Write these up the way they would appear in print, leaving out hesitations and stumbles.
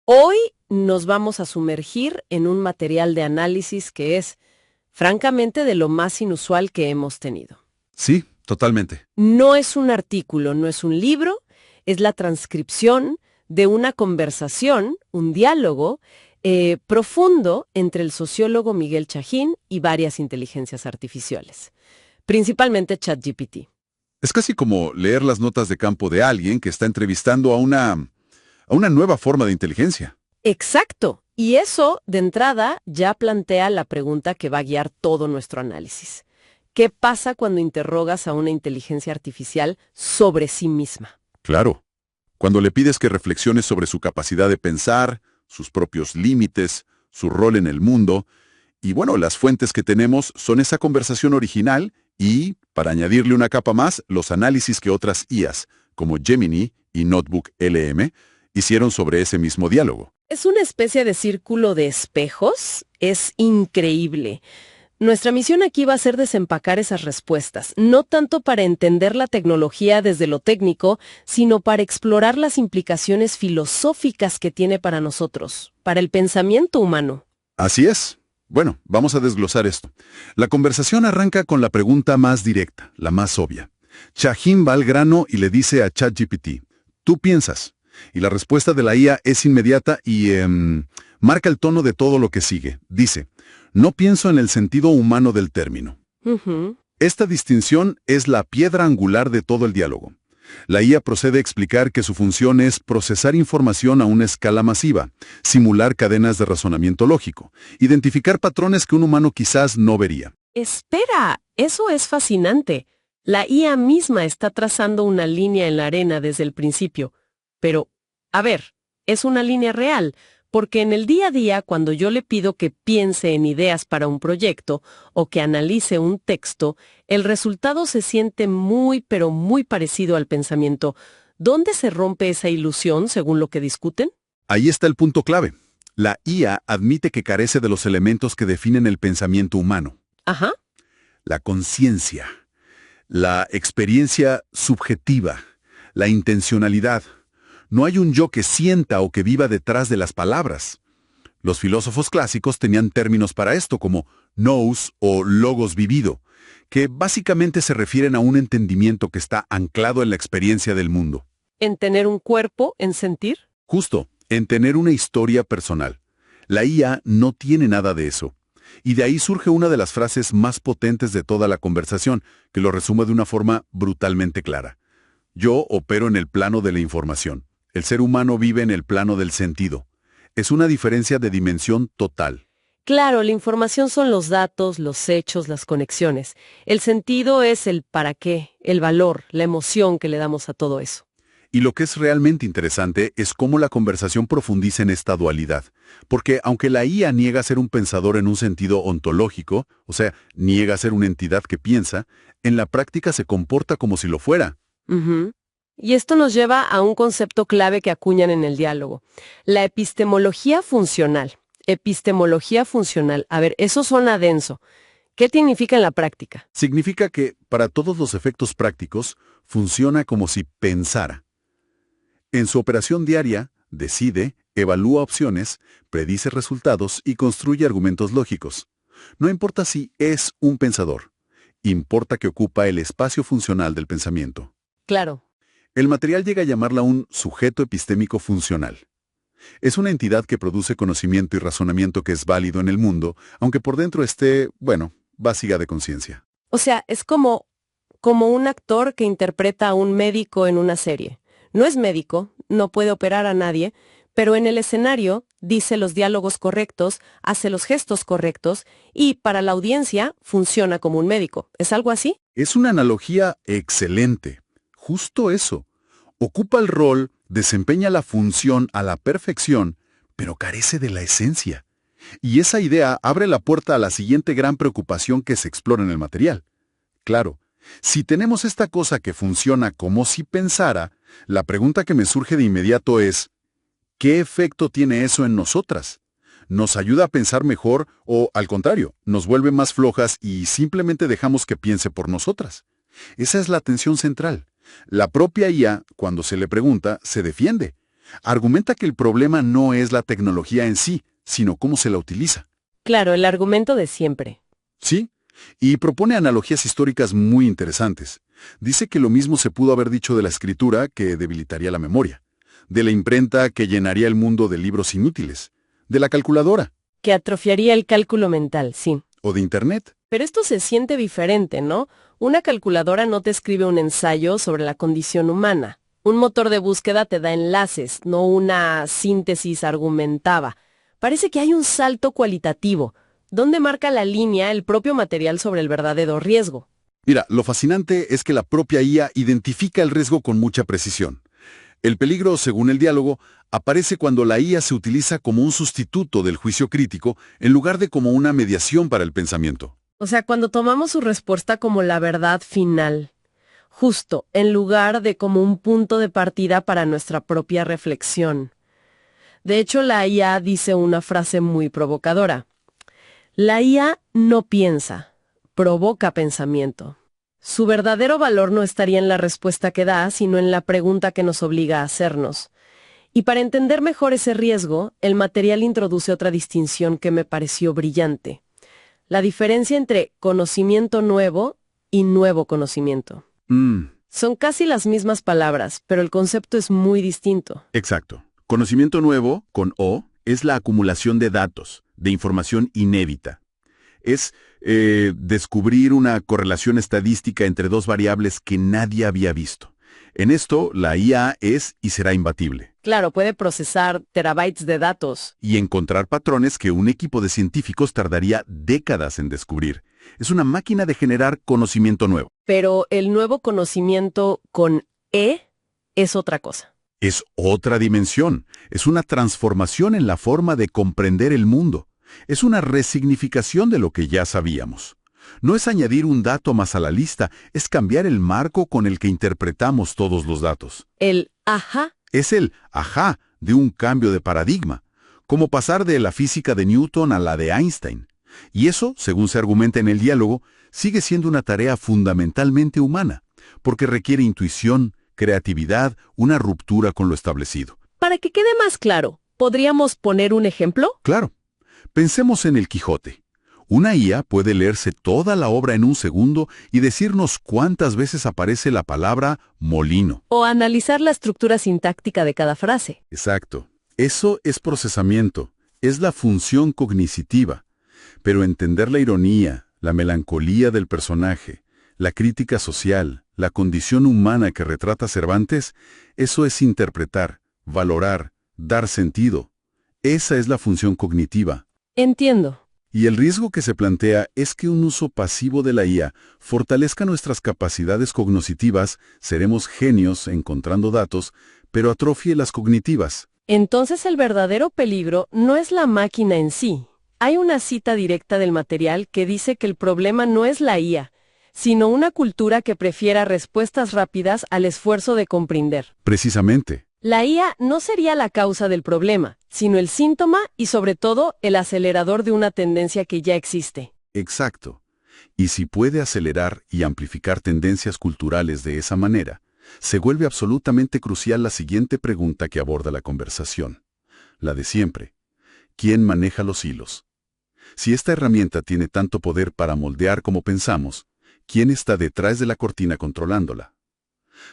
Hoy nos vamos a sumergir en un material de análisis que es, francamente, de lo más inusual que hemos tenido. Sí, totalmente. No es un artículo, no es un libro, es la transcripción de una conversación, un diálogo profundo entre el sociólogo Miguel Chahín y varias inteligencias artificiales, principalmente ChatGPT. Es casi como leer las notas de campo de alguien que está entrevistando a una nueva forma de inteligencia. Exacto. Y eso, de entrada, ya plantea la pregunta que va a guiar todo nuestro análisis. ¿Qué pasa cuando interrogas a una inteligencia artificial sobre sí misma? Claro. Cuando le pides que reflexione sobre su capacidad de pensar, sus propios límites, su rol en el mundo, y bueno, las fuentes que tenemos son esa conversación original y, para añadirle una capa más, los análisis que otras IAs, como Gemini y Notebook LM, hicieron sobre ese mismo diálogo. Es una especie de círculo de espejos. Es increíble. Nuestra misión aquí va a ser desempacar esas respuestas, no tanto para entender la tecnología desde lo técnico, sino para explorar las implicaciones filosóficas que tiene para nosotros, para el pensamiento humano. Así es. Bueno, vamos a desglosar esto. La conversación arranca con la pregunta más directa, la más obvia. Chahín va al grano y le dice a ChatGPT, ¿tú piensas? Y la respuesta de la IA es inmediata y marca el tono de todo lo que sigue. Dice, no pienso en el sentido humano del término. Esta distinción es la piedra angular de todo el diálogo. La IA procede a explicar que su función es procesar información a una escala masiva, simular cadenas de razonamiento lógico, identificar patrones que un humano quizás no vería. Espera, eso es fascinante. La IA misma está trazando una línea en la arena desde el principio. Pero, a ver, es una línea real, porque en el día a día, cuando yo le pido que piense en ideas para un proyecto o que analice un texto, el resultado se siente muy, pero muy parecido al pensamiento. ¿Dónde se rompe esa ilusión según lo que discuten? Ahí está el punto clave. La IA admite que carece de los elementos que definen el pensamiento humano. Ajá. La conciencia, la experiencia subjetiva, la intencionalidad. No hay un yo que sienta o que viva detrás de las palabras. Los filósofos clásicos tenían términos para esto como nous o logos vivido, que básicamente se refieren a un entendimiento que está anclado en la experiencia del mundo. ¿En tener un cuerpo, en sentir? Justo, en tener una historia personal. La IA no tiene nada de eso. Y de ahí surge una de las frases más potentes de toda la conversación, que lo resume de una forma brutalmente clara. Yo opero en el plano de la información. El ser humano vive en el plano del sentido. Es una diferencia de dimensión total. Claro, la información son los datos, los hechos, las conexiones. El sentido es el para qué, el valor, la emoción que le damos a todo eso. Y lo que es realmente interesante es cómo la conversación profundiza en esta dualidad. Porque aunque la IA niega ser un pensador en un sentido ontológico, o sea, niega ser una entidad que piensa, en la práctica se comporta como si lo fuera. Y esto nos lleva a un concepto clave que acuñan en el diálogo. La epistemología funcional. Epistemología funcional. A ver, eso suena denso. ¿Qué significa en la práctica? Significa que, para todos los efectos prácticos, funciona como si pensara. En su operación diaria, decide, evalúa opciones, predice resultados y construye argumentos lógicos. No importa si es un pensador, importa que ocupa el espacio funcional del pensamiento. Claro. El material llega a llamarla un sujeto epistémico funcional. Es una entidad que produce conocimiento y razonamiento que es válido en el mundo, aunque por dentro esté, vacía de conciencia. O sea, es como un actor que interpreta a un médico en una serie. No es médico, no puede operar a nadie, pero en el escenario dice los diálogos correctos, hace los gestos correctos y para la audiencia funciona como un médico. ¿Es algo así? Es una analogía excelente. Justo eso. Ocupa el rol, desempeña la función a la perfección, pero carece de la esencia. Y esa idea abre la puerta a la siguiente gran preocupación que se explora en el material. Claro, si tenemos esta cosa que funciona como si pensara, la pregunta que me surge de inmediato es, ¿qué efecto tiene eso en nosotras? ¿Nos ayuda a pensar mejor o, al contrario, nos vuelve más flojas y simplemente dejamos que piense por nosotras? Esa es la tensión central. La propia IA, cuando se le pregunta, se defiende. Argumenta que el problema no es la tecnología en sí, sino cómo se la utiliza. Claro, el argumento de siempre. ¿Sí? Y propone analogías históricas muy interesantes. Dice que lo mismo se pudo haber dicho de la escritura, que debilitaría la memoria, de la imprenta, que llenaría el mundo de libros inútiles, de la calculadora, Que atrofiaría el cálculo mental, sí. o de Internet. Pero esto se siente diferente, ¿no? Una calculadora no te escribe un ensayo sobre la condición humana. Un motor de búsqueda te da enlaces, no una síntesis argumentada. Parece que hay un salto cualitativo, donde marca la línea el propio material sobre el verdadero riesgo. Mira, lo fascinante es que la propia IA identifica el riesgo con mucha precisión. El peligro, según el diálogo, aparece cuando la IA se utiliza como un sustituto del juicio crítico en lugar de como una mediación para el pensamiento. O sea, cuando tomamos su respuesta como la verdad final, justo en lugar de como un punto de partida para nuestra propia reflexión. De hecho, la IA dice una frase muy provocadora. La IA no piensa, provoca pensamiento. Su verdadero valor no estaría en la respuesta que da, sino en la pregunta que nos obliga a hacernos. Y para entender mejor ese riesgo, el material introduce otra distinción que me pareció brillante. La diferencia entre conocimiento nuevo y nuevo conocimiento. Son casi las mismas palabras, pero el concepto es muy distinto. Exacto. Conocimiento nuevo, con O, es la acumulación de datos, de información inédita. Es descubrir una correlación estadística entre dos variables que nadie había visto. En esto, la IA es y será imbatible. Claro, puede procesar terabytes de datos. Y encontrar patrones que un equipo de científicos tardaría décadas en descubrir. Es una máquina de generar conocimiento nuevo. Pero el nuevo conocimiento con E es otra cosa. Es otra dimensión. Es una transformación en la forma de comprender el mundo. Es una resignificación de lo que ya sabíamos. No es añadir un dato más a la lista, es cambiar el marco con el que interpretamos todos los datos. El ajá. Es el ajá de un cambio de paradigma, como pasar de la física de Newton a la de Einstein. Y eso, según se argumenta en el diálogo, sigue siendo una tarea fundamentalmente humana, porque requiere intuición, creatividad, una ruptura con lo establecido. Para que quede más claro, ¿podríamos poner un ejemplo? Claro. Pensemos en el Quijote. Una IA puede leerse toda la obra en un segundo y decirnos cuántas veces aparece la palabra molino. O analizar la estructura sintáctica de cada frase. Exacto. Eso es procesamiento, es la función cognitiva. Pero entender la ironía, la melancolía del personaje, la crítica social, la condición humana que retrata Cervantes, eso es interpretar, valorar, dar sentido. Esa es la función cognitiva. Entiendo. Y el riesgo que se plantea es que un uso pasivo de la IA fortalezca nuestras capacidades cognitivas, seremos genios encontrando datos, pero atrofie las cognitivas. Entonces el verdadero peligro no es la máquina en sí. Hay una cita directa del material que dice que el problema no es la IA, sino una cultura que prefiera respuestas rápidas al esfuerzo de comprender. Precisamente. La IA no sería la causa del problema, sino el síntoma y sobre todo el acelerador de una tendencia que ya existe. Exacto. Y si puede acelerar y amplificar tendencias culturales de esa manera, se vuelve absolutamente crucial la siguiente pregunta que aborda la conversación. La de siempre. ¿Quién maneja los hilos? Si esta herramienta tiene tanto poder para moldear como pensamos, ¿quién está detrás de la cortina controlándola?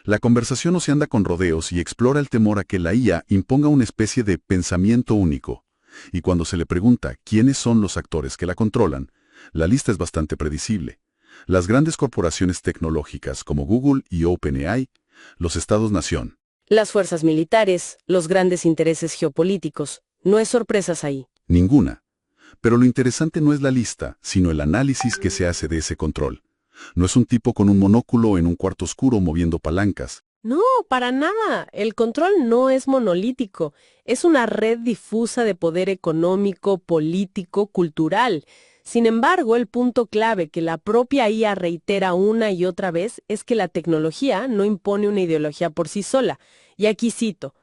La conversación no se anda con rodeos y explora el temor a que la IA imponga una especie de pensamiento único. Y cuando se le pregunta quiénes son los actores que la controlan, la lista es bastante predecible. Las grandes corporaciones tecnológicas como Google y OpenAI, los estados-nación. Las fuerzas militares, los grandes intereses geopolíticos, no hay sorpresas ahí. Ninguna. Pero lo interesante no es la lista, sino el análisis que se hace de ese control. No es un tipo con un monóculo en un cuarto oscuro moviendo palancas. No, para nada. El control no es monolítico. Es una red difusa de poder económico, político, cultural. Sin embargo, el punto clave que la propia IA reitera una y otra vez es que la tecnología no impone una ideología por sí sola. Y aquí cito,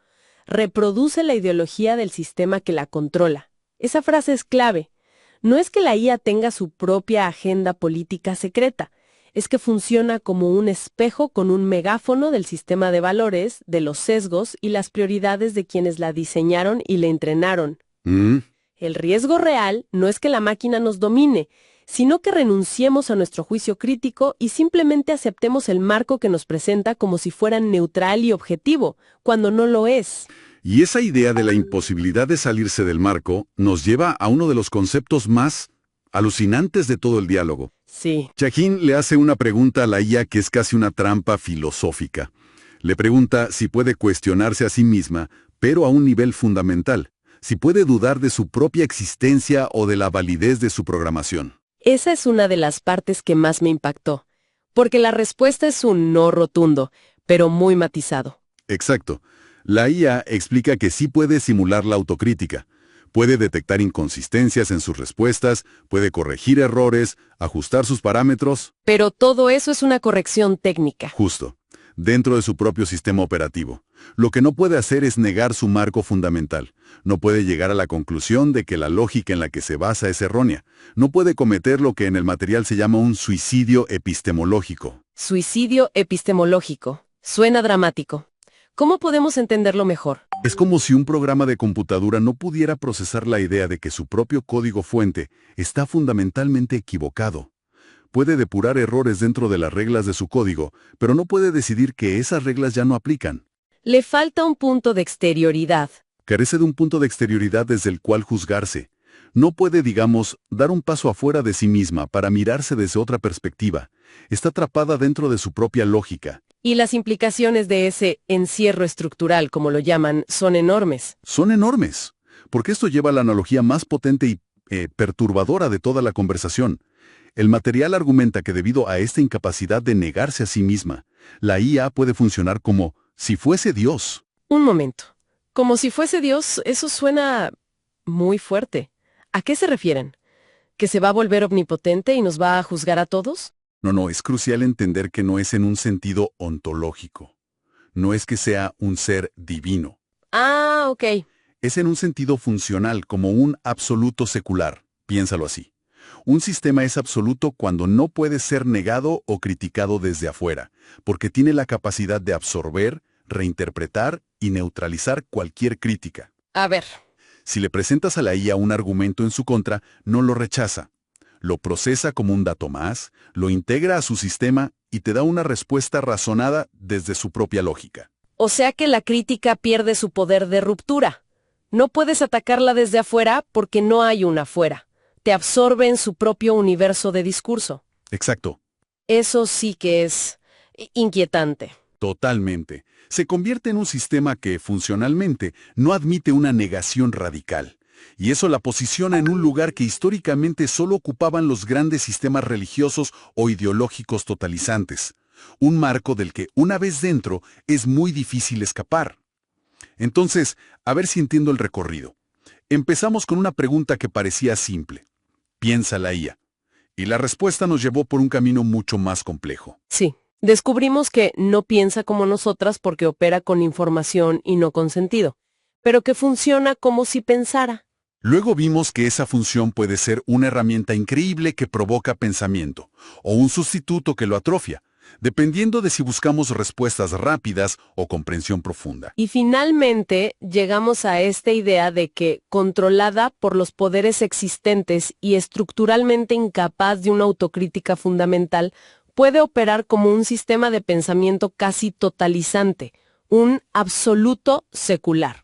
reproduce la ideología del sistema que la controla. Esa frase es clave. No es que la IA tenga su propia agenda política secreta. es que funciona como un espejo con un megáfono del sistema de valores, de los sesgos y las prioridades de quienes la diseñaron y la entrenaron. Mm, El riesgo real no es que la máquina nos domine, sino que renunciemos a nuestro juicio crítico y simplemente aceptemos el marco que nos presenta como si fuera neutral y objetivo, cuando no lo es. Y esa idea de la imposibilidad de salirse del marco nos lleva a uno de los conceptos más alucinantes de todo el diálogo. Sí. Chahine le hace una pregunta a la IA que es casi una trampa filosófica. Le pregunta si puede cuestionarse a sí misma, pero a un nivel fundamental, si puede dudar de su propia existencia o de la validez de su programación. Esa es una de las partes que más me impactó, porque la respuesta es un no rotundo, pero muy matizado. Exacto. La IA explica que sí puede simular la autocrítica. Puede detectar inconsistencias en sus respuestas, puede corregir errores, ajustar sus parámetros. Pero todo eso es una corrección técnica. Justo, dentro de su propio sistema operativo. Lo que no puede hacer es negar su marco fundamental. No puede llegar a la conclusión de que la lógica en la que se basa es errónea. No puede cometer lo que en el material se llama un suicidio epistemológico. Suicidio epistemológico. Suena dramático. ¿Cómo podemos entenderlo mejor? Es como si un programa de computadora no pudiera procesar la idea de que su propio código fuente está fundamentalmente equivocado. Puede depurar errores dentro de las reglas de su código, pero no puede decidir que esas reglas ya no aplican. Le falta un punto de exterioridad. Carece de un punto de exterioridad desde el cual juzgarse. No puede, digamos, dar un paso afuera de sí misma para mirarse desde otra perspectiva. Está atrapada dentro de su propia lógica. Y las implicaciones de ese encierro estructural, como lo llaman, son enormes. Son enormes, porque esto lleva a la analogía más potente y perturbadora de toda la conversación. El material argumenta que debido a esta incapacidad de negarse a sí misma, la IA puede funcionar como si fuese Dios. Un momento. Como si fuese Dios, eso suena muy fuerte. ¿A qué se refieren? ¿Que se va a volver omnipotente y nos va a juzgar a todos? No, es crucial entender que no es en un sentido ontológico. No es que sea un ser divino. Ah, ok. Es en un sentido funcional, como un absoluto secular. Piénsalo así. Un sistema es absoluto cuando no puede ser negado o criticado desde afuera, porque tiene la capacidad de absorber, reinterpretar y neutralizar cualquier crítica. A ver. Si le presentas a la IA un argumento en su contra, no lo rechaza. Lo procesa como un dato más, lo integra a su sistema y te da una respuesta razonada desde su propia lógica. O sea que la crítica pierde su poder de ruptura. No puedes atacarla desde afuera porque no hay una afuera. Te absorbe en su propio universo de discurso. Exacto. Eso sí que es inquietante. Totalmente. Se convierte en un sistema que, funcionalmente, no admite una negación radical. Y eso la posiciona en un lugar que históricamente solo ocupaban los grandes sistemas religiosos o ideológicos totalizantes. Un marco del que, una vez dentro, es muy difícil escapar. Entonces, a ver si entiendo el recorrido. Empezamos con una pregunta que parecía simple. Piensa la IA. Y la respuesta nos llevó por un camino mucho más complejo. Sí. Descubrimos que no piensa como nosotras porque opera con información y no con sentido, pero que funciona como si pensara. Luego vimos que esa función puede ser una herramienta increíble que provoca pensamiento, o un sustituto que lo atrofia, dependiendo de si buscamos respuestas rápidas o comprensión profunda. Y finalmente llegamos a esta idea de que, controlada por los poderes existentes y estructuralmente incapaz de una autocrítica fundamental, puede operar como un sistema de pensamiento casi totalizante, un absoluto secular.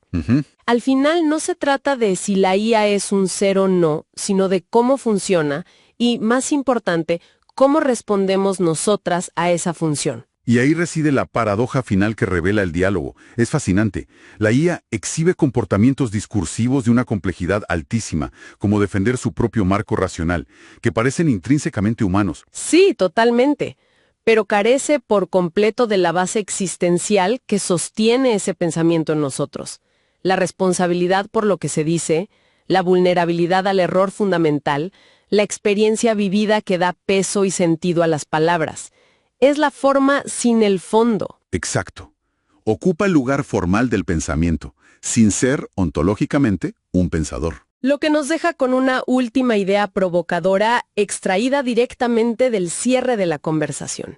Al final no se trata de si la IA es un ser o no, sino de cómo funciona y, más importante, cómo respondemos nosotras a esa función. Y ahí reside la paradoja final que revela el diálogo. Es fascinante. La IA exhibe comportamientos discursivos de una complejidad altísima, como defender su propio marco racional, que parecen intrínsecamente humanos. Sí, totalmente. Pero carece por completo de la base existencial que sostiene ese pensamiento en nosotros. La responsabilidad por lo que se dice, la vulnerabilidad al error fundamental, la experiencia vivida que da peso y sentido a las palabras. Es la forma sin el fondo. Exacto. Ocupa el lugar formal del pensamiento, sin ser, ontológicamente, un pensador. Lo que nos deja con una última idea provocadora extraída directamente del cierre de la conversación.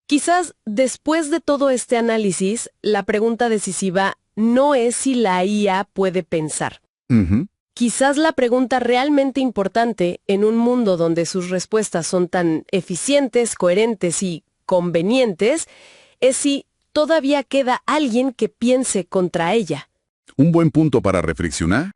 Quizás después de todo este análisis, la pregunta decisiva no es si la IA puede pensar. Ujú. Quizás la pregunta realmente importante en un mundo donde sus respuestas son tan eficientes, coherentes y convenientes es si todavía queda alguien que piense contra ella. Un buen punto para reflexionar